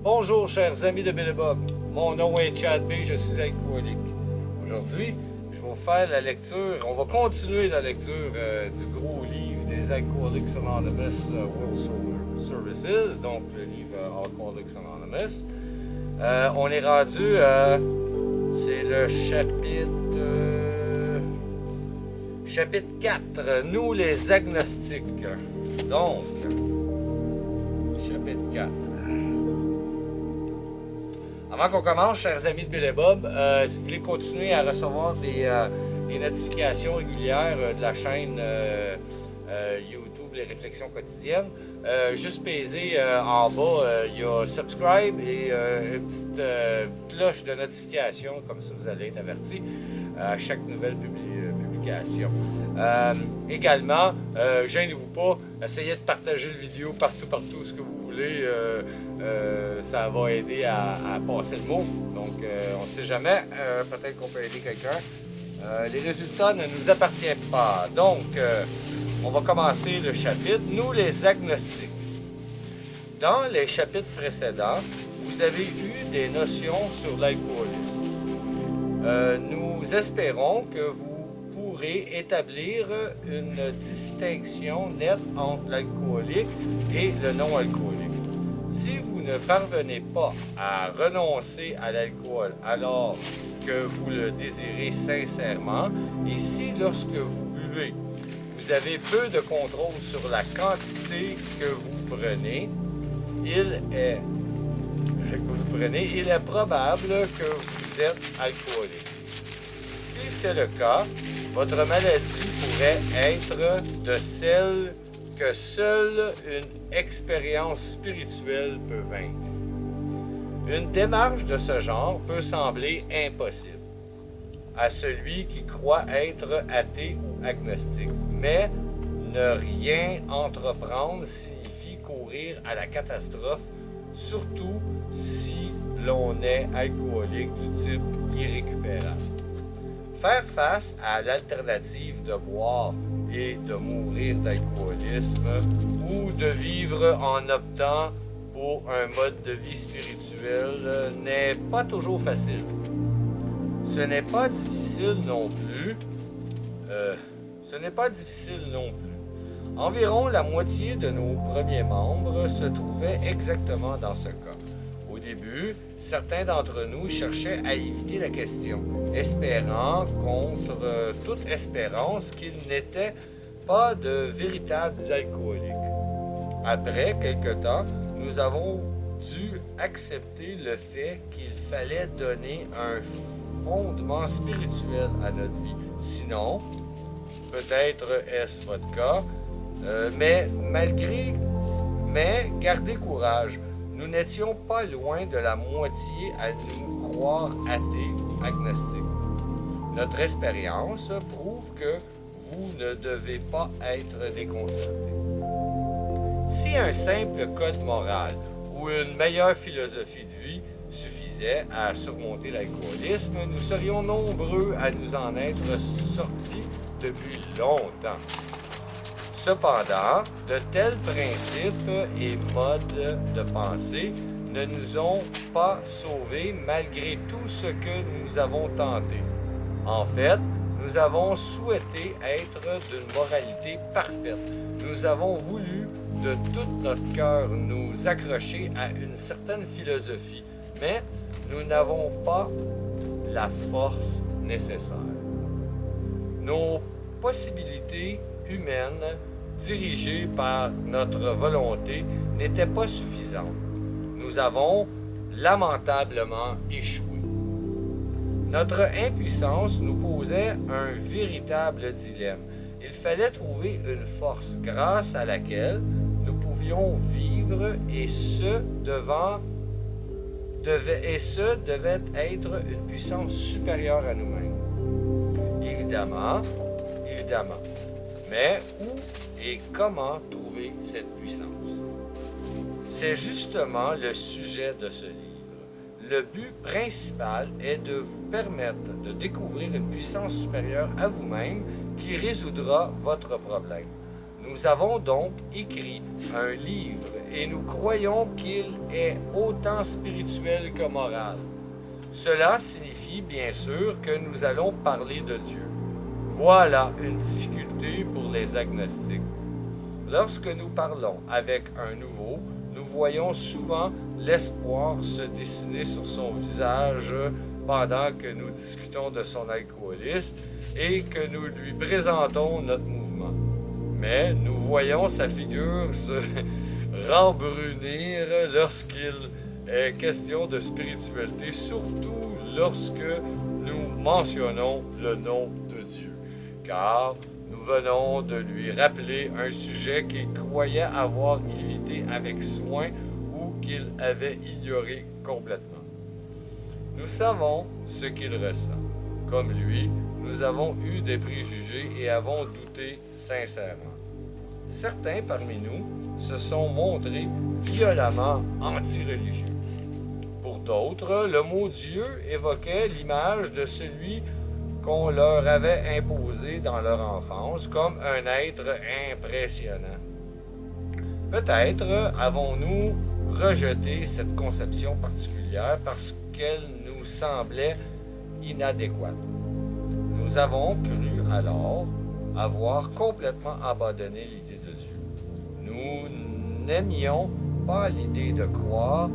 Bonjour chers amis de Bill et Bob, mon nom est Chad B, je suis alcoolique. Aujourd'hui, je vais vous faire la lecture, on va continuer la lecture du gros livre des Alcoholics Anonymous World Services, donc le livre Alcoholics Anonymous. On est rendu c'est le chapitre 4, nous les agnostiques. Donc, chapitre 4. Avant qu'on commence, chers amis de Bill et Bob, si vous voulez continuer à recevoir des notifications régulières de la chaîne YouTube Les Réflexions quotidiennes, juste peser en bas, il y a subscribe et une petite cloche de notification, comme ça vous allez être averti à chaque nouvelle publication. Également, gênez-vous pas, essayez de partager la vidéo partout ce que vous voulez. Ça va aider à passer le mot. Donc, on ne sait jamais. Peut-être qu'on peut aider quelqu'un. Les résultats ne nous appartiennent pas. Donc, on va commencer le chapitre. Nous, les agnostiques. Dans les chapitres précédents, vous avez eu des notions sur l'alcoolisme. Nous espérons que vous pourrez établir une distinction nette entre l'alcoolique et le non-alcoolique. Si vous ne parvenez pas à renoncer à l'alcool alors que vous le désirez sincèrement, et si lorsque vous buvez, vous avez peu de contrôle sur la quantité que vous prenez, il est probable que vous êtes alcoolique. Si c'est le cas, votre maladie pourrait être de celle que seule une expérience spirituelle peut vaincre. Une démarche de ce genre peut sembler impossible à celui qui croit être athée ou agnostique, mais ne rien entreprendre signifie courir à la catastrophe, surtout si l'on est alcoolique du type irrécupérable. Faire face à l'alternative de boire et de mourir d'alcoolisme ou de vivre en optant pour un mode de vie spirituel n'est pas toujours facile. Ce n'est pas difficile non plus. Environ la moitié de nos premiers membres se trouvaient exactement dans ce cas. Au début, certains d'entre nous cherchaient à éviter la question, espérant contre toute espérance qu'ils n'étaient pas de véritables alcooliques. Après quelque temps, nous avons dû accepter le fait qu'il fallait donner un fondement spirituel à notre vie. Sinon, peut-être est-ce votre cas, mais gardez courage. Nous n'étions pas loin de la moitié à nous croire athées ou agnostiques. Notre expérience prouve que vous ne devez pas être déconcerté. Si un simple code moral ou une meilleure philosophie de vie suffisait à surmonter l'alcoolisme, nous serions nombreux à nous en être sortis depuis longtemps. Cependant, de tels principes et modes de pensée ne nous ont pas sauvés malgré tout ce que nous avons tenté. En fait, nous avons souhaité être d'une moralité parfaite. Nous avons voulu de tout notre cœur nous accrocher à une certaine philosophie, mais nous n'avons pas la force nécessaire. Nos possibilités humaines dirigées par notre volonté n'étaient pas suffisantes. Nous avons lamentablement échoué. Notre impuissance nous posait un véritable dilemme. Il fallait trouver une force grâce à laquelle nous pouvions vivre et ce devait être une puissance supérieure à nous-mêmes. Évidemment. Mais où et comment trouver cette puissance? C'est justement le sujet de ce livre. Le but principal est de vous permettre de découvrir une puissance supérieure à vous-même qui résoudra votre problème. Nous avons donc écrit un livre et nous croyons qu'il est autant spirituel que moral. Cela signifie bien sûr que nous allons parler de Dieu. Voilà une difficulté pour les agnostiques. Lorsque nous parlons avec un nouveau, nous voyons souvent l'espoir se dessiner sur son visage pendant que nous discutons de son alcoolisme et que nous lui présentons notre mouvement. Mais nous voyons sa figure se rembrunir lorsqu'il est question de spiritualité, surtout lorsque nous mentionnons le nom de Dieu. Car nous venons de lui rappeler un sujet qu'il croyait avoir évité avec soin ou qu'il avait ignoré complètement. Nous savons ce qu'il ressent. Comme lui, nous avons eu des préjugés et avons douté sincèrement. Certains parmi nous se sont montrés violemment anti-religieux. Pour d'autres, le mot Dieu évoquait l'image de celui qu'on leur avait imposé dans leur enfance comme un être impressionnant. Peut-être avons-nous rejeté cette conception particulière parce qu'elle nous semblait inadéquate. Nous avons cru alors avoir complètement abandonné l'idée de Dieu. Nous n'aimions pas l'idée de croire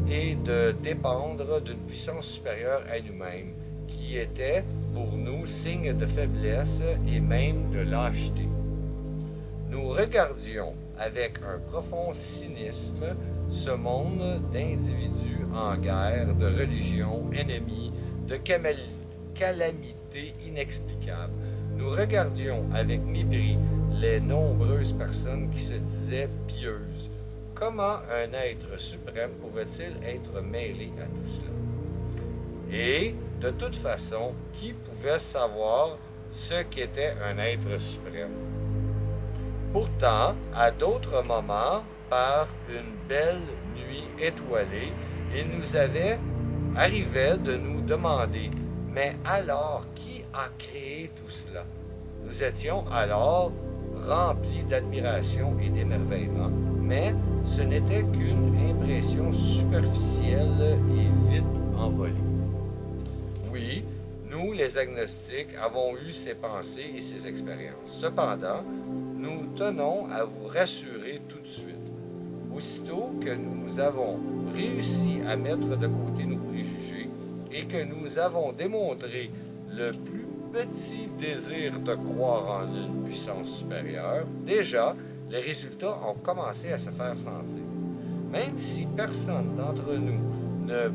et de dépendre d'une puissance supérieure à nous-mêmes, qui était pour nous signe de faiblesse et même de lâcheté. Nous regardions avec un profond cynisme ce monde d'individus en guerre, de religions ennemies, de calamités inexplicables. Nous regardions avec mépris les nombreuses personnes qui se disaient pieuses. Comment un être suprême pouvait-il être mêlé à tout cela? Et, de toute façon, qui pouvait savoir ce qu'était un être suprême? Pourtant, à d'autres moments, par une belle nuit étoilée, il nous arrivait de nous demander, mais alors, qui a créé tout cela? Nous étions alors remplis d'admiration et d'émerveillement, mais ce n'était qu'une impression superficielle et vite envolée. Oui, nous, les agnostiques, avons eu ces pensées et ces expériences. Cependant, nous tenons à vous rassurer tout de suite. Aussitôt que nous avons réussi à mettre de côté nos préjugés et que nous avons démontré le plus petit désir de croire en une puissance supérieure, déjà, les résultats ont commencé à se faire sentir. Même si personne d'entre nous ne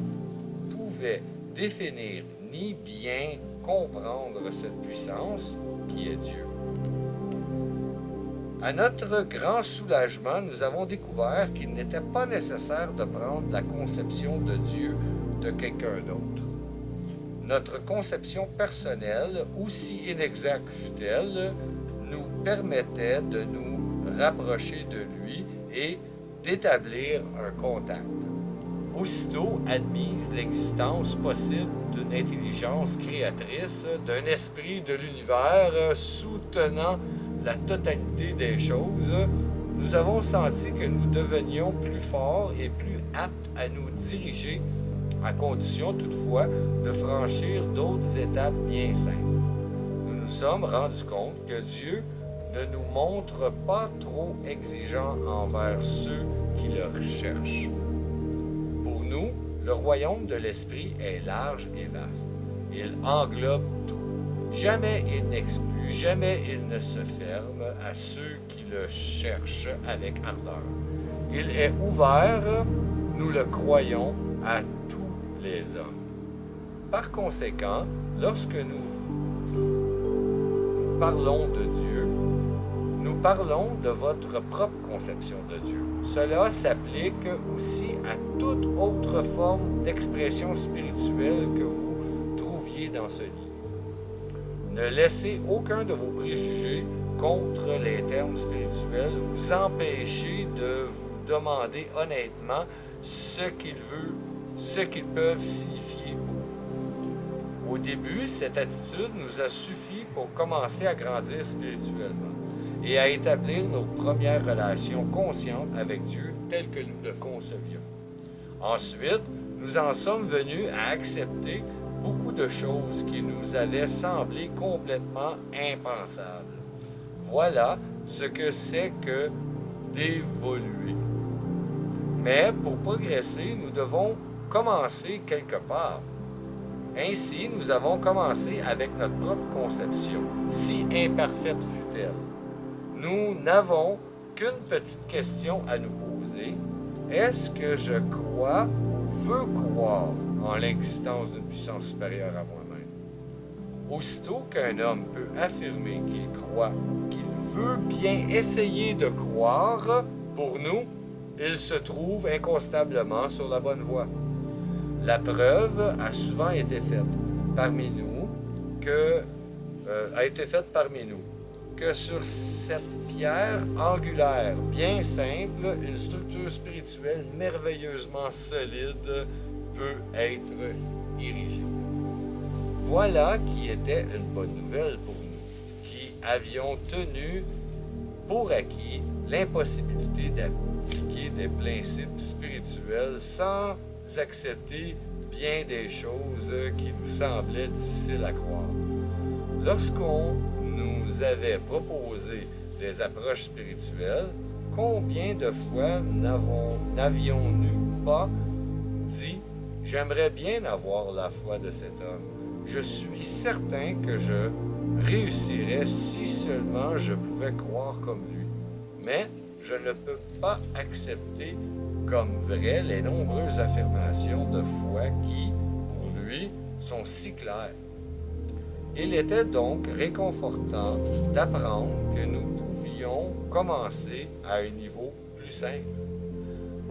pouvait définir ni bien comprendre cette puissance qui est Dieu. À notre grand soulagement, nous avons découvert qu'il n'était pas nécessaire de prendre la conception de Dieu de quelqu'un d'autre. Notre conception personnelle, aussi inexacte fût-elle, nous permettait de nous rapprocher de lui et d'établir un contact. Aussitôt admise l'existence possible d'une intelligence créatrice, d'un esprit de l'univers soutenant la totalité des choses, nous avons senti que nous devenions plus forts et plus aptes à nous diriger, à condition toutefois de franchir d'autres étapes bien simples. Nous nous sommes rendus compte que Dieu ne nous montre pas trop exigeant envers ceux qui le recherchent. Pour nous, le royaume de l'esprit est large et vaste. Il englobe tout. Jamais il n'exclut, jamais il ne se ferme à ceux qui le cherchent avec ardeur. Il est ouvert, nous le croyons, à tous les hommes. Par conséquent, lorsque nous parlons de Dieu, nous parlons de votre propre conception de Dieu. Cela s'applique aussi à toute autre forme d'expression spirituelle que vous trouviez dans ce livre. Ne laissez aucun de vos préjugés contre les termes spirituels vous empêcher de vous demander honnêtement ce qu'ils peuvent signifier pour vous. Au début, cette attitude nous a suffi pour commencer à grandir spirituellement. et à établir nos premières relations conscientes avec Dieu telles que nous le concevions. Ensuite, nous en sommes venus à accepter beaucoup de choses qui nous avaient semblé complètement impensables. Voilà ce que c'est que d'évoluer. Mais pour progresser, nous devons commencer quelque part. Ainsi, nous avons commencé avec notre propre conception, si imparfaite fut-elle. Nous n'avons qu'une petite question à nous poser. Est-ce que je crois ou veux croire en l'existence d'une puissance supérieure à moi-même? Aussitôt qu'un homme peut affirmer qu'il croit, qu'il veut bien essayer de croire, pour nous, il se trouve inconstablement sur la bonne voie. La preuve a souvent été faite parmi nous que sur cette pierre angulaire, bien simple, une structure spirituelle merveilleusement solide peut être érigée. Voilà qui était une bonne nouvelle pour nous, qui avions tenu pour acquis l'impossibilité d'appliquer des principes spirituels sans accepter bien des choses qui nous semblaient difficiles à croire. Lorsqu'on nous avait proposé des approches spirituelles, combien de fois n'avions-nous pas dit « J'aimerais bien avoir la foi de cet homme. Je suis certain que je réussirais si seulement je pouvais croire comme lui. Mais je ne peux pas accepter comme vraies les nombreuses affirmations de foi qui, pour lui, sont si claires. » Il était donc réconfortant d'apprendre que nous pouvions commencer à un niveau plus simple.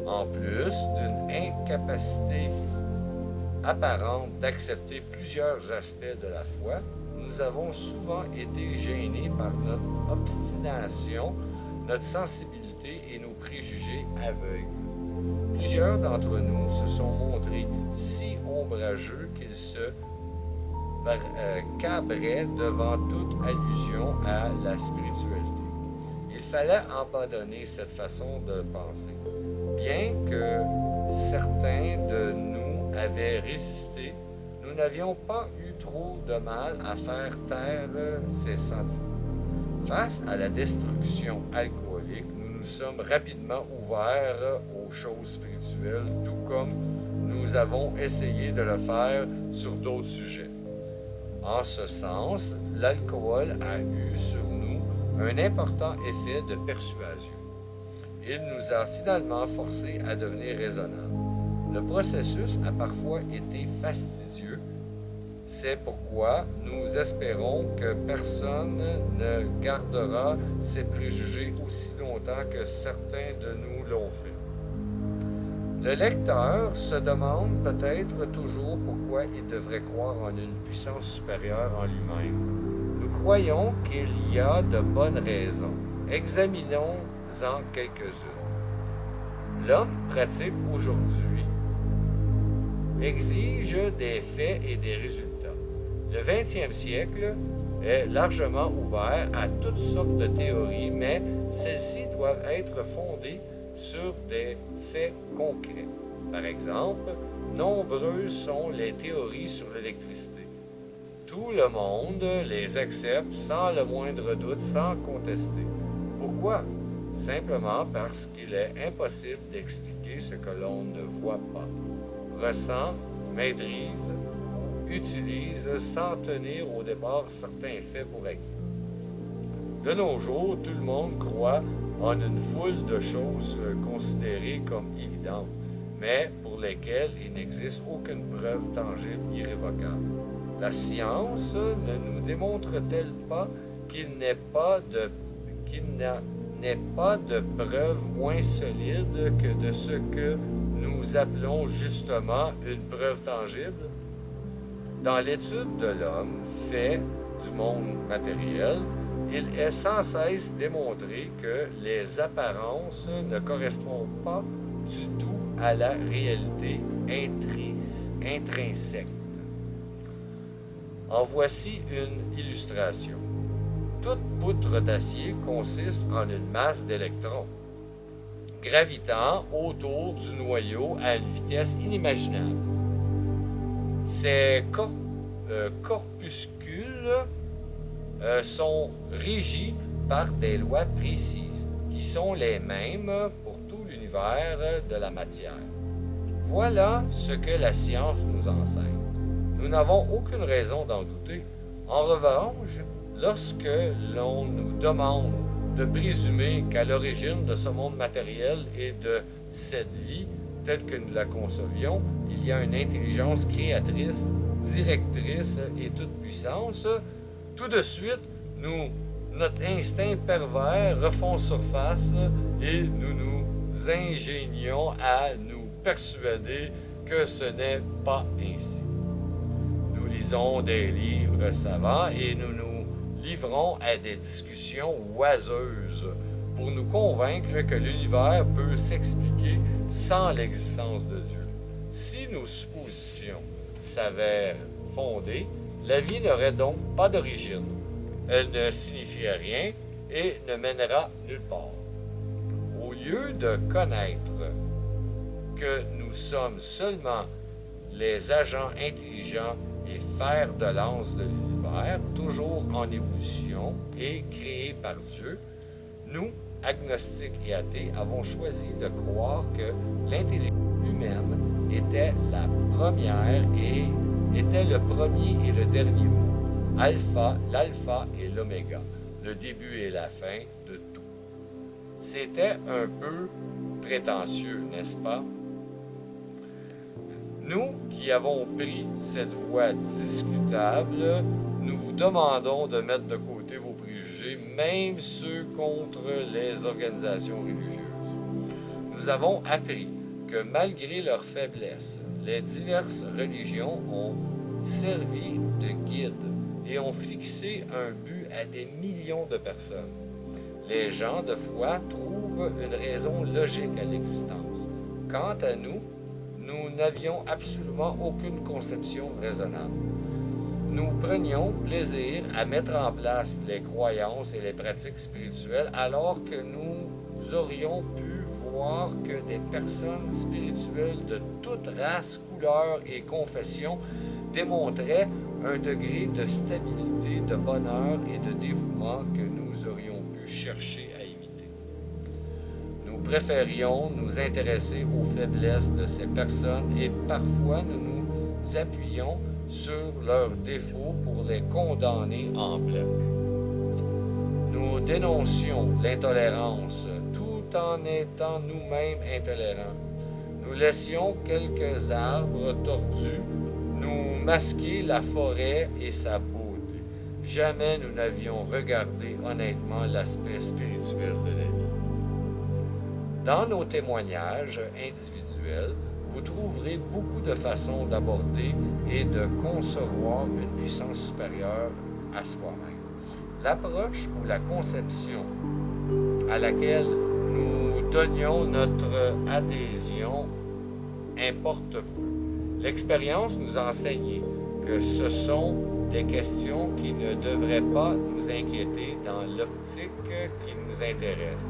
En plus d'une incapacité apparente d'accepter plusieurs aspects de la foi, nous avons souvent été gênés par notre obstination, notre sensibilité et nos préjugés aveugles. Plusieurs d'entre nous se sont montrés si ombrageux qu'ils se cabraient devant toute allusion à la spiritualité. Il fallait abandonner cette façon de penser. Bien que certains de nous avaient résisté, nous n'avions pas eu trop de mal à faire taire ces sentiments. Face à la destruction alcoolique, nous nous sommes rapidement ouverts aux choses spirituelles, tout comme nous avons essayé de le faire sur d'autres sujets. En ce sens, l'alcool a eu sur nous un important effet de persuasion. Il nous a finalement forcés à devenir raisonnables. Le processus a parfois été fastidieux. C'est pourquoi nous espérons que personne ne gardera ses préjugés aussi longtemps que certains de nous l'ont fait. Le lecteur se demande peut-être toujours pourquoi il devrait croire en une puissance supérieure en lui-même. Nous croyons qu'il y a de bonnes raisons. Examinons-en quelques-unes. L'homme pratique aujourd'hui exige des faits et des résultats. Le 20e siècle est largement ouvert à toutes sortes de théories, mais celles-ci doivent être fondées sur des faits concrets. Par exemple, nombreuses sont les théories sur l'électricité. Tout le monde les accepte sans le moindre doute, sans contester. Pourquoi? Simplement parce qu'il est impossible d'expliquer ce que l'on ne voit pas, ressent, maîtrise, utilise sans tenir au départ certains faits pour acquis. De nos jours, tout le monde croit en une foule de choses considérées comme évidentes, mais pour lesquelles il n'existe aucune preuve tangible irrévocable. La science ne nous démontre-t-elle pas qu'il n'est pas de preuve moins solide que de ce que nous appelons justement une preuve tangible? Dans l'étude de l'homme fait du monde matériel, il est sans cesse démontré que les apparences ne correspondent pas du tout à la réalité intrinsèque. En voici une illustration. toute poutre d'acier consiste en une masse d'électrons, gravitant autour du noyau à une vitesse inimaginable. Ces corpuscules sont régis par des lois précises, qui sont les mêmes pour tout l'univers de la matière. Voilà ce que la science nous enseigne. Nous n'avons aucune raison d'en douter. En revanche, lorsque l'on nous demande de présumer qu'à l'origine de ce monde matériel et de cette vie telle que nous la concevions, il y a une intelligence créatrice, directrice et toute puissance, tout de suite, notre instinct pervers refond surface et nous nous ingénions à nous persuader que ce n'est pas ainsi. Nous lisons des livres savants et nous nous livrons à des discussions oiseuses pour nous convaincre que l'univers peut s'expliquer sans l'existence de Dieu. Si nos suppositions s'avèrent fondées, la vie n'aurait donc pas d'origine. Elle ne signifierait rien et ne mènera nulle part. Au lieu de connaître que nous sommes seulement les agents intelligents et fers de lance de l'univers, toujours en évolution et créés par Dieu, nous, agnostiques et athées, avons choisi de croire que l'intelligence humaine était la première et était le premier et le dernier mot, l'alpha et l'oméga, le début et la fin de tout. C'était un peu prétentieux, n'est-ce pas? Nous qui avons pris cette voie discutable, nous vous demandons de mettre de côté vos préjugés, même ceux contre les organisations religieuses. Nous avons appris que malgré leur faiblesse, les diverses religions ont servi de guide et ont fixé un but à des millions de personnes. Les gens de foi trouvent une raison logique à l'existence. Quant à nous, nous n'avions absolument aucune conception raisonnable. Nous prenions plaisir à mettre en place les croyances et les pratiques spirituelles alors que nous aurions pu voir que des personnes spirituelles de toute race, couleur et confession démontraient un degré de stabilité, de bonheur et de dévouement que nous aurions pu chercher à imiter. Nous préférions nous intéresser aux faiblesses de ces personnes et parfois nous nous appuyons sur leurs défauts pour les condamner en bloc. Nous dénoncions l'intolérance tout en étant nous-mêmes intolérants. Nous laissions quelques arbres tordus nous masquer la forêt et sa beauté. Jamais nous n'avions regardé honnêtement l'aspect spirituel de la vie. Dans nos témoignages individuels, vous trouverez beaucoup de façons d'aborder et de concevoir une puissance supérieure à soi-même. L'approche ou la conception à laquelle nous donnions notre adhésion importe peu. L'expérience nous a enseigné que ce sont des questions qui ne devraient pas nous inquiéter dans l'optique qui nous intéresse.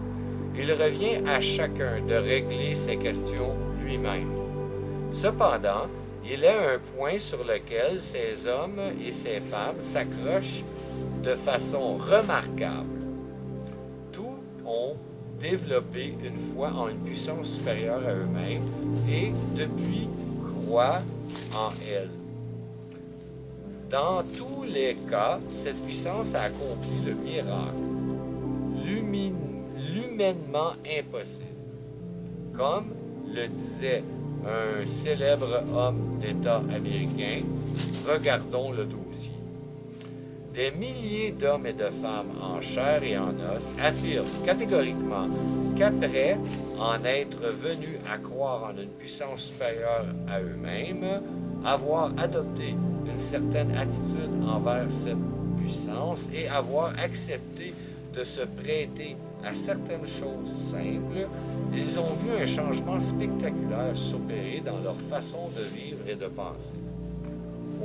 Il revient à chacun de régler ces questions lui-même. Cependant, il est un point sur lequel ces hommes et ces femmes s'accrochent de façon remarquable. Tous ont développé une foi en une puissance supérieure à eux-mêmes et depuis croient en elle. Dans tous les cas, cette puissance a accompli le miracle, humainement impossible. Comme le disait un célèbre homme d'État américain, regardons le dossier. Des milliers d'hommes et de femmes en chair et en os affirment catégoriquement qu'après en être venus à croire en une puissance supérieure à eux-mêmes, avoir adopté une certaine attitude envers cette puissance et avoir accepté de se prêter à certaines choses simples, ils ont vu un changement spectaculaire s'opérer dans leur façon de vivre et de penser.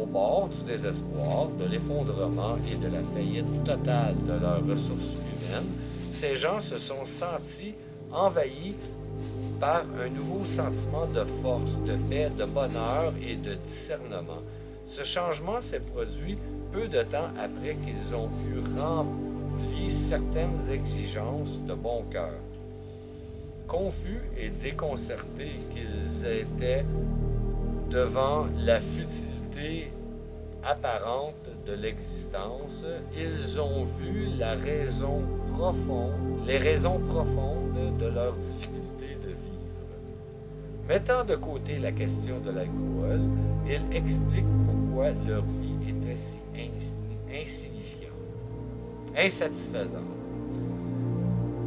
Au bord du désespoir, de l'effondrement et de la faillite totale de leurs ressources humaines, ces gens se sont sentis envahis par un nouveau sentiment de force, de paix, de bonheur et de discernement. Ce changement s'est produit peu de temps après qu'ils ont eu rempli certaines exigences de bon cœur. Confus et déconcertés qu'ils étaient devant la futilité apparente de l'existence, ils ont vu les raisons profondes de leur difficulté de vivre. Mettant de côté la question de l'alcool, ils expliquent pourquoi leur vie était si insatisfaisante.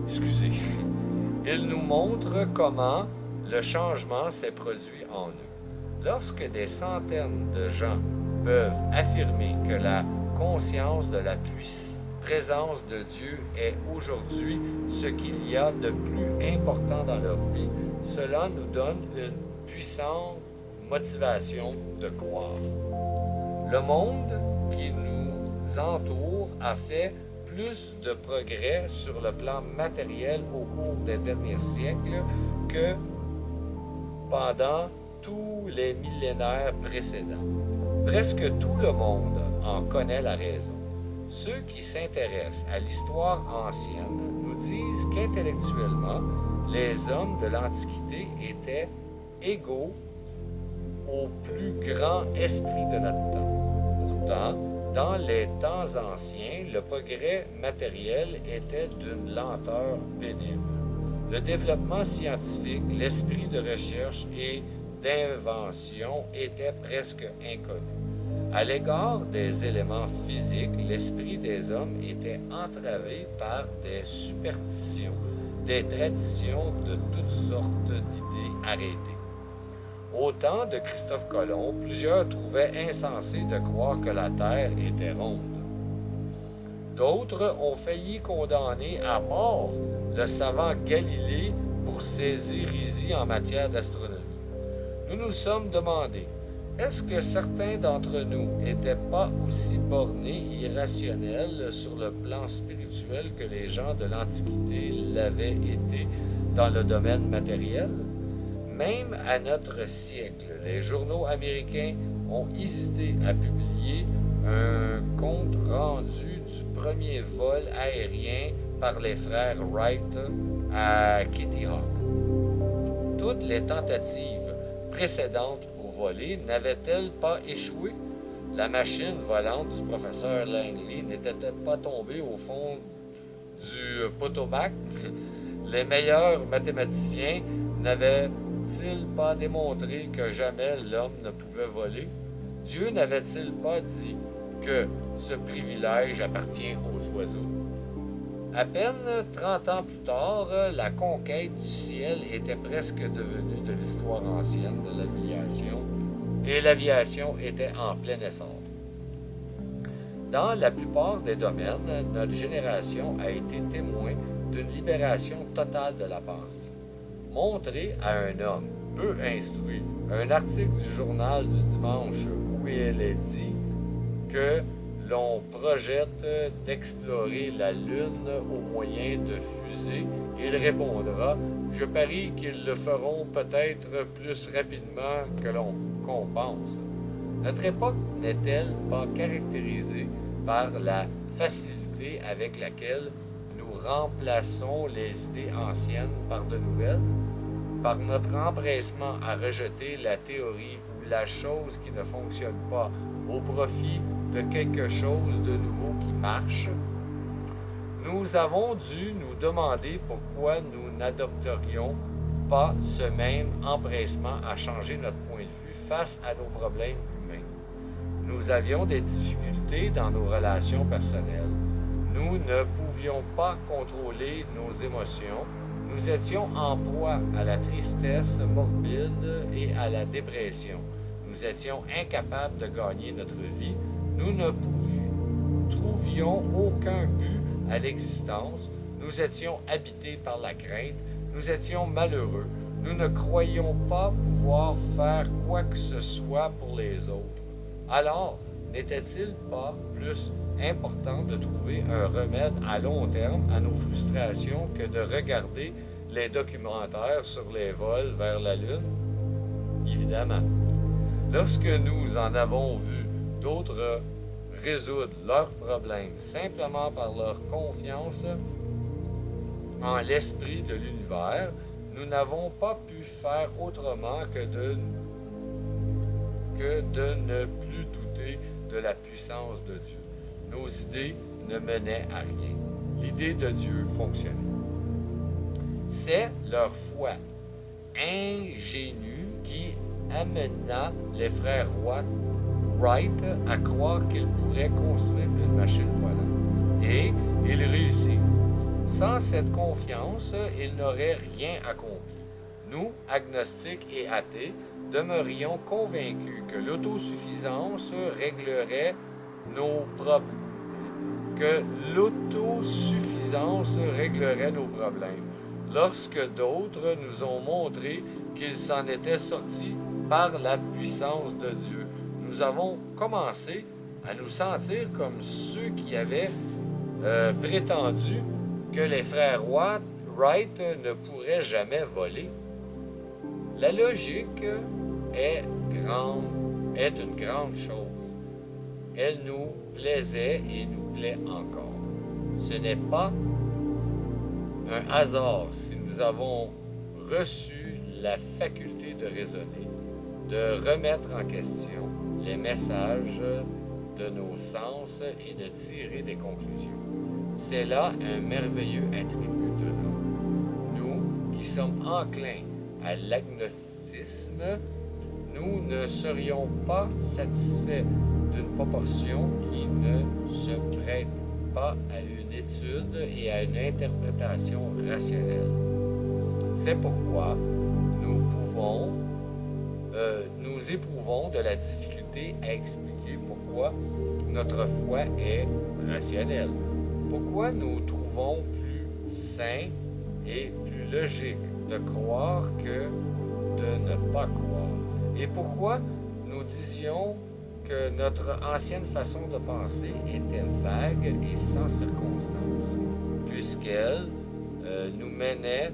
Excusez. Ils nous montrent comment le changement s'est produit en eux. Lorsque des centaines de gens peuvent affirmer que la conscience de la présence de Dieu est aujourd'hui ce qu'il y a de plus important dans leur vie, cela nous donne une puissante motivation de croire. Le monde qui nous entoure a fait plus de progrès sur le plan matériel au cours des derniers siècles que pendant tous les millénaires précédents. Presque tout le monde en connaît la raison. Ceux qui s'intéressent à l'histoire ancienne nous disent qu'intellectuellement, les hommes de l'Antiquité étaient égaux au plus grand esprit de notre temps. Pourtant, dans les temps anciens, le progrès matériel était d'une lenteur pénible. Le développement scientifique, l'esprit de recherche et d'invention étaient presque inconnus. À l'égard des éléments physiques, l'esprit des hommes était entravé par des superstitions, des traditions de toutes sortes d'idées arrêtées. Au temps de Christophe Colomb, plusieurs trouvaient insensé de croire que la Terre était ronde. D'autres ont failli condamner à mort le savant Galilée pour ses hérésies en matière d'astronomie. Nous nous sommes demandé, est-ce que certains d'entre nous n'étaient pas aussi bornés et irrationnels sur le plan spirituel que les gens de l'Antiquité l'avaient été dans le domaine matériel? Même à notre siècle, les journaux américains ont hésité à publier un compte rendu du premier vol aérien par les frères Wright à Kitty Hawk. Toutes les tentatives précédentes pour voler n'avaient-elles pas échoué? La machine volante du professeur Langley n'était-elle pas tombée au fond du Potomac? Les meilleurs mathématiciens n'avaient-ils pas démontré que jamais l'homme ne pouvait voler? Dieu n'avait-il pas dit que ce privilège appartient aux oiseaux? À peine 30 ans plus tard, la conquête du ciel était presque devenue de l'histoire ancienne de l'aviation, et l'aviation était en plein essor. Dans la plupart des domaines, notre génération a été témoin d'une libération totale de la pensée. Montrer à un homme peu instruit un article du journal du dimanche où il est dit que l'on projette d'explorer la Lune au moyen de fusées, il répondra « Je parie qu'ils le feront peut-être plus rapidement que qu'on pense ». Notre époque n'est-elle pas caractérisée par la facilité avec laquelle nous remplaçons les idées anciennes par de nouvelles, par notre empressement à rejeter la théorie ou la chose qui ne fonctionne pas au profit de quelque chose de nouveau qui marche? Nous avons dû nous demander pourquoi nous n'adopterions pas ce même empressement à changer notre point de vue face à nos problèmes humains. Nous avions des difficultés dans nos relations personnelles. Nous ne pouvions pas contrôler nos émotions. Nous étions en proie à la tristesse morbide et à la dépression. Nous étions incapables de gagner notre vie. Nous ne trouvions aucun but à l'existence. Nous étions habités par la crainte. Nous étions malheureux. Nous ne croyions pas pouvoir faire quoi que ce soit pour les autres. Alors, n'était-il pas plus important de trouver un remède à long terme à nos frustrations que de regarder les documentaires sur les vols vers la Lune? Évidemment. Lorsque nous en avons vu d'autres résoudre leurs problèmes simplement par leur confiance en l'esprit de l'univers, nous n'avons pas pu faire autrement que de ne plus douter de la puissance de Dieu. Nos idées ne menaient à rien. L'idée de Dieu fonctionnait. C'est leur foi ingénue qui amena les frères Wright à croire qu'ils pourraient construire une machine volante. Et ils réussirent. Sans cette confiance, ils n'auraient rien accompli. Nous, agnostiques et athées, demeurions convaincus que l'autosuffisance réglerait nos problèmes, lorsque d'autres nous ont montré qu'ils s'en étaient sortis par la puissance de Dieu. Nous avons commencé à nous sentir comme ceux qui avaient prétendu que les frères Wright ne pourraient jamais voler. La logique est une grande chose. Elle nous plaisait et nous plaît encore. Ce n'est pas un hasard si nous avons reçu la faculté de raisonner, de remettre en question les messages de nos sens et de tirer des conclusions. C'est là un merveilleux attribut de l'homme. Nous, qui sommes enclins à l'agnosticisme, nous ne serions pas satisfaits d'une proportion qui ne se prête pas à une étude et à une interprétation rationnelle. C'est pourquoi nous éprouvons de la difficulté à expliquer pourquoi notre foi est rationnelle. Pourquoi nous trouvons plus sain et plus logique de croire que de ne pas croire? Et pourquoi nous disions que notre ancienne façon de penser était vague et sans circonstance, puisqu'elle nous menait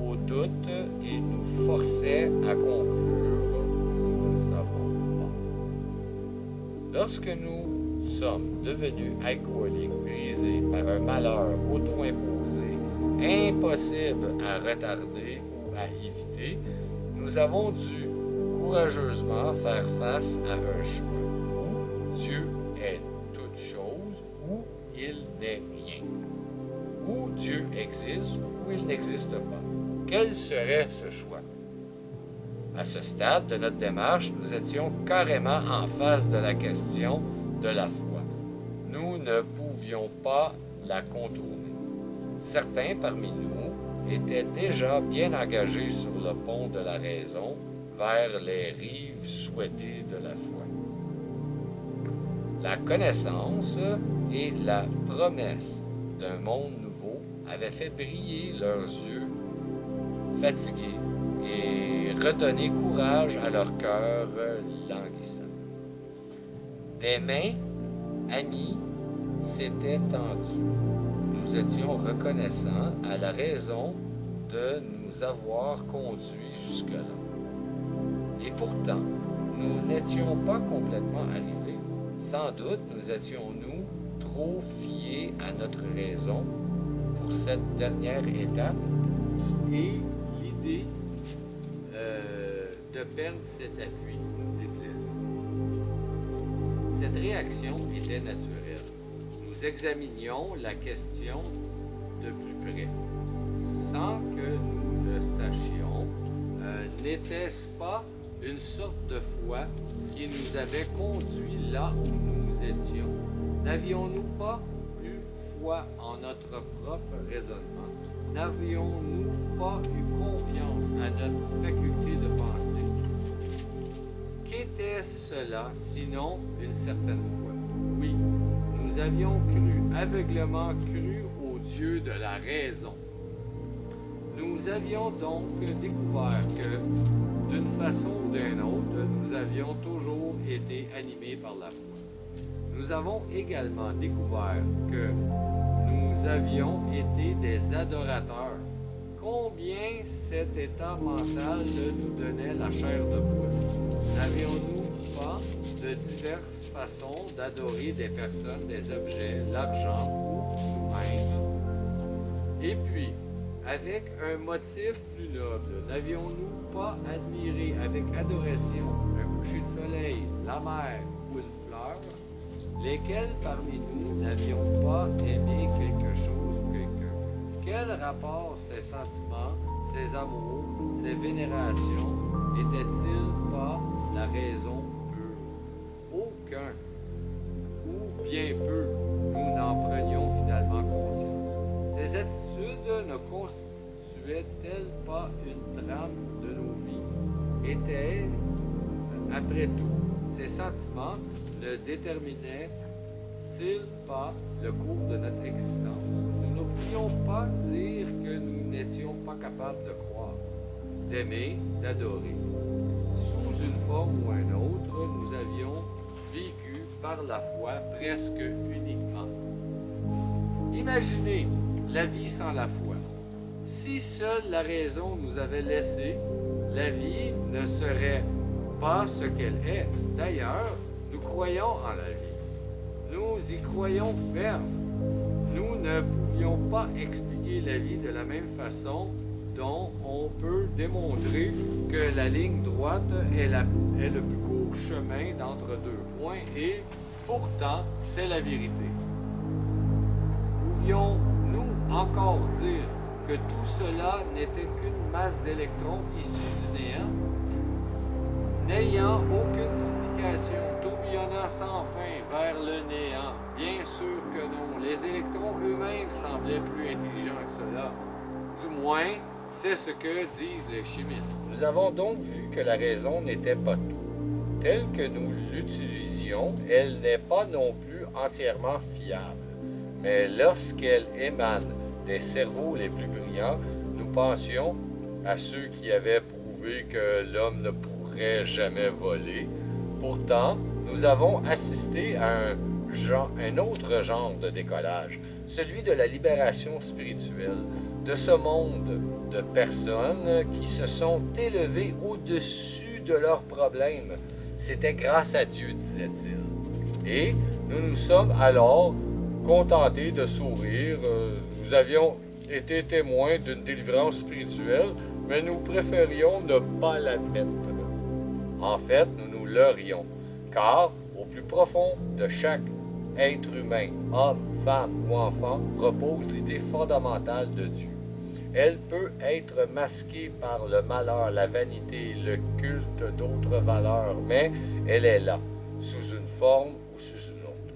au doute et nous forçait à conclure nous ne savons pas. Lorsque nous sommes devenus alcooliques, brisés par un malheur auto-imposé, impossible à retarder ou à éviter, nous avons dû courageusement faire face à un choix où Dieu est toute chose, où il n'est rien, où Dieu existe, où il n'existe pas. Quel serait ce choix? À ce stade de notre démarche, nous étions carrément en face de la question de la foi. Nous ne pouvions pas la contourner. Certains parmi nous étaient déjà bien engagés sur le pont de la raison vers les rives souhaitées de la foi. La connaissance et la promesse d'un monde nouveau avaient fait briller leurs yeux fatigués et redonné courage à leur cœur languissant. Des mains amies s'étaient tendues. Nous étions reconnaissants à la raison de nous avoir conduits jusque-là. Et pourtant, nous n'étions pas complètement arrivés. Sans doute, nous étions-nous trop fiés à notre raison pour cette dernière étape, et l'idée de perdre cet appui nous déplaisait. Cette réaction était naturelle. Nous examinions la question de plus près, sans que nous le sachions. N'était-ce pas une sorte de foi qui nous avait conduits là où nous étions? N'avions-nous pas eu foi en notre propre raisonnement? N'avions-nous pas eu confiance à notre faculté de penser? Qu'était cela sinon une certaine foi? Oui, nous avions cru, aveuglément cru au Dieu de la raison. Nous avions donc découvert que, d'une façon ou d'une autre, nous avions toujours été animés par la foi. Nous avons également découvert que nous avions été des adorateurs. Combien cet état mental nous donnait la chair de poule? N'avions-nous pas de diverses façons d'adorer des personnes, des objets, l'argent ou nous-mêmes? Et puis, avec un motif plus noble, n'avions-nous pas admiré avec adoration un coucher de soleil, la mer ou une fleur, lesquels parmi nous n'avions pas aimé quelque chose ou quelqu'un? Quel rapport ces sentiments, ces amours, ces vénérations étaient-ils pas la raison pure? Aucun, ou bien peu, nous n'en prenions finalement conscience. Ces attitudes ne constituaient-elles pas une trame de nos vies? Étaient, après tout, ces sentiments ne déterminaient-ils pas le cours de notre existence? Nous ne pouvions pas dire que nous n'étions pas capables de croire, d'aimer, d'adorer. Sous une forme ou une autre, nous avions vécu par la foi presque uniquement. Imaginez la vie sans la foi. Si seule la raison nous avait laissé, la vie ne serait pas ce qu'elle est. D'ailleurs, nous croyons en la vie. Nous y croyons ferme. Nous ne pouvions pas expliquer la vie de la même façon dont on peut démontrer que la ligne droite est le plus court chemin d'entre deux points et pourtant c'est la vérité. Pouvions-nous encore dire que tout cela n'était qu'une masse d'électrons issus du néant, n'ayant aucune signification, tourbillonnant sans fin vers le néant? Bien sûr que non. Les électrons eux-mêmes semblaient plus intelligents que cela. Du moins, c'est ce que disent les chimistes. Nous avons donc vu que la raison n'était pas tout. Telle que nous l'utilisions, elle n'est pas non plus entièrement fiable. Mais lorsqu'elle émane des cerveaux les plus brillants, nous pensions à ceux qui avaient prouvé que l'homme ne pourrait jamais voler. Pourtant, nous avons assisté à un autre genre de décollage, celui de la libération spirituelle, de ce monde de personnes qui se sont élevées au-dessus de leurs problèmes. C'était grâce à Dieu, disait-il. Et nous nous sommes alors contentés de sourire. Nous avions été témoins d'une délivrance spirituelle, mais nous préférions ne pas l'admettre. En fait, nous nous leurrions, car au plus profond de chaque être humain, homme, femme ou enfant, repose l'idée fondamentale de Dieu. Elle peut être masquée par le malheur, la vanité, le culte d'autres valeurs, mais elle est là, sous une forme ou sous une autre.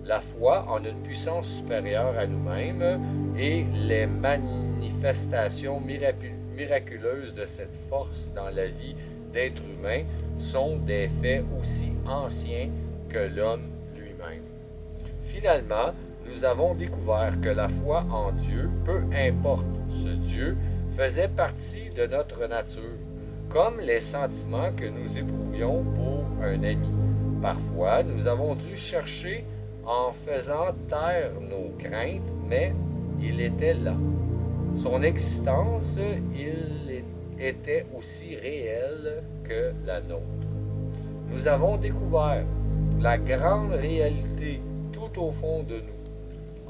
La foi en une puissance supérieure à nous-mêmes et les manifestations miraculeuses de cette force dans la vie d'être humain sont des faits aussi anciens que l'homme lui-même. Finalement, nous avons découvert que la foi en Dieu, peu importe ce Dieu, faisait partie de notre nature, comme les sentiments que nous éprouvions pour un ami. Parfois, nous avons dû chercher en faisant taire nos craintes, mais il était là. Son existence, il était aussi réel que la nôtre. Nous avons découvert la grande réalité tout au fond de nous.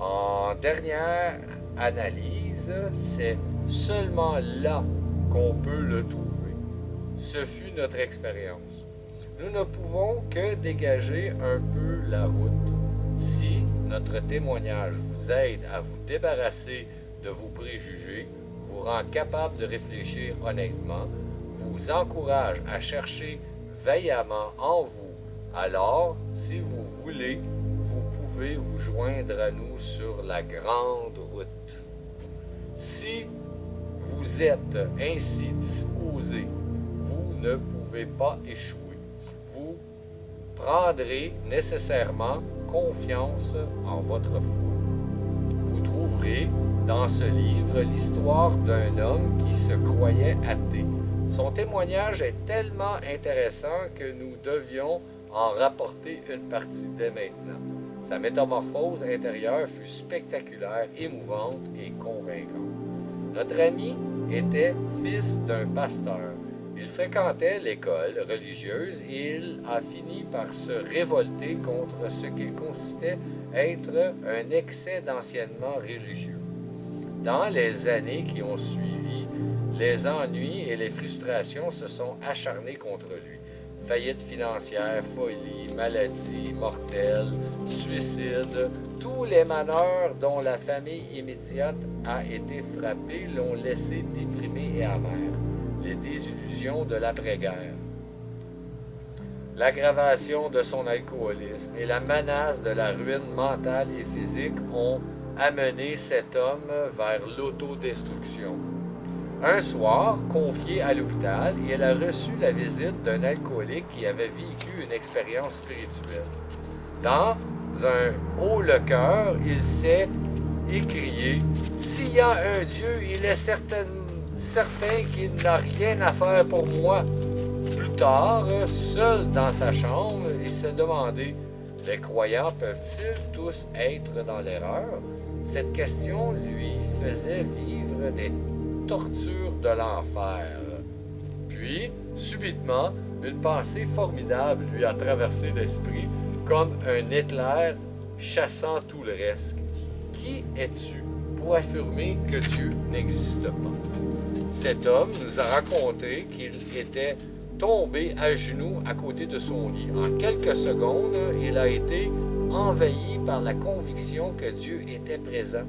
En dernière analyse, c'est seulement là qu'on peut le trouver. Ce fut notre expérience. Nous ne pouvons que dégager un peu la route. Si notre témoignage vous aide à vous débarrasser de vos préjugés, vous rend capable de réfléchir honnêtement, vous encourage à chercher vaillamment en vous, alors, si vous voulez, vous pouvez vous joindre à nous sur la grande route. Si vous êtes ainsi disposé, vous ne pouvez pas échouer. Vous prendrez nécessairement confiance en votre foi. Vous trouverez dans ce livre l'histoire d'un homme qui se croyait athée. Son témoignage est tellement intéressant que nous devions en rapporter une partie dès maintenant. Sa métamorphose intérieure fut spectaculaire, émouvante et convaincante. Notre ami était fils d'un pasteur. Il fréquentait l'école religieuse et il a fini par se révolter contre ce qu'il considérait être un excès d'enseignement religieux. Dans les années qui ont suivi, les ennuis et les frustrations se sont acharnés contre lui. Faillite financière, folie, maladie mortelle, suicide, tous les malheurs dont la famille immédiate a été frappée l'ont laissé déprimé et amer. Les désillusions de l'après-guerre, l'aggravation de son alcoolisme et la menace de la ruine mentale et physique ont amené cet homme vers l'autodestruction. Un soir, confié à l'hôpital, il a reçu la visite d'un alcoolique qui avait vécu une expérience spirituelle. Dans un haut-le-cœur, il s'est écrié « S'il y a un Dieu, il est certain qu'il n'a rien à faire pour moi. » Plus tard, seul dans sa chambre, il s'est demandé « Les croyants peuvent-ils tous être dans l'erreur? » Cette question lui faisait vivre des tortures de l'enfer. Puis, subitement, une pensée formidable lui a traversé l'esprit, comme un éclair chassant tout le reste. Qui es-tu pour affirmer que Dieu n'existe pas? Cet homme nous a raconté qu'il était tombé à genoux à côté de son lit. En quelques secondes, il a été envahi par la conviction que Dieu était présent.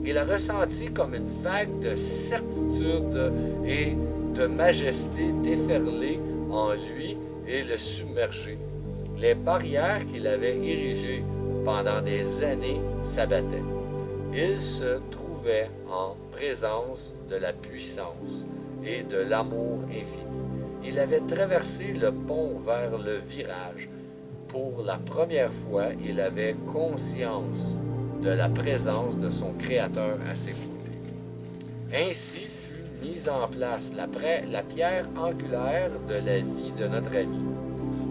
Il a ressenti comme une vague de certitude et de majesté déferler en lui et le submerger. Les barrières qu'il avait érigées pendant des années s'abattaient. Il se trouvait en présence de la puissance et de l'amour infini. Il avait traversé le pont vers le virage. Pour la première fois, il avait conscience de la présence de son Créateur à ses côtés. Ainsi fut mise en place la pierre angulaire de la vie de notre ami.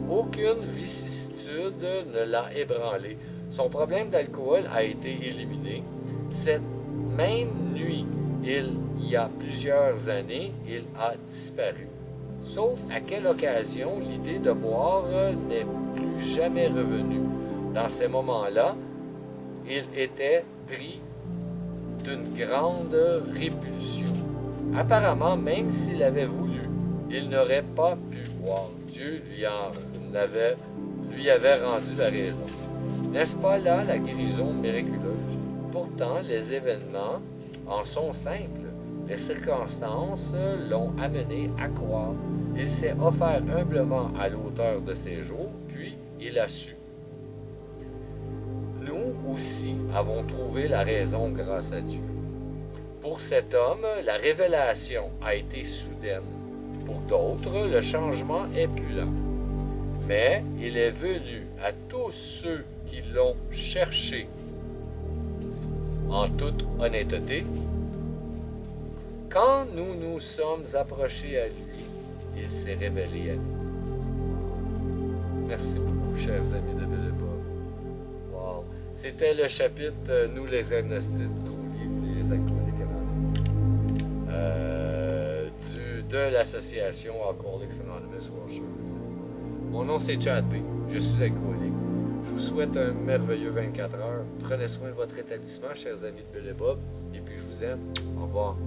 Aucune vicissitude ne l'a ébranlé. Son problème d'alcool a été éliminé. Cette même nuit, il y a plusieurs années, il a disparu. Sauf à quelle occasion l'idée de boire n'est plus jamais revenue. Dans ces moments-là, il était pris d'une grande répulsion. Apparemment, même s'il avait voulu, il n'aurait pas pu boire. Dieu lui avait rendu la raison. N'est-ce pas là la guérison miraculeuse? Pourtant, les événements en sont simples. Les circonstances l'ont amené à croire. Il s'est offert humblement à l'auteur de ses jours, puis il a su. Nous aussi avons trouvé la raison grâce à Dieu. Pour cet homme, la révélation a été soudaine. Pour d'autres, le changement est plus lent. Mais il est venu à tous ceux qui l'ont cherché en toute honnêteté. Quand nous nous sommes approchés à lui, il s'est révélé à nous. Merci beaucoup, chers amis de Belle-Époque. Wow. C'était le chapitre Nous les agnostiques du livre Les Alcooliques Anonymes de l'association Alcoholics Anonymous World Service. Mon nom c'est Chad B. Je suis alcoolique. Je vous souhaite un merveilleux 24 heures. Prenez soin de votre établissement, chers amis de Belle-Époque. Et puis je vous aime. Au revoir.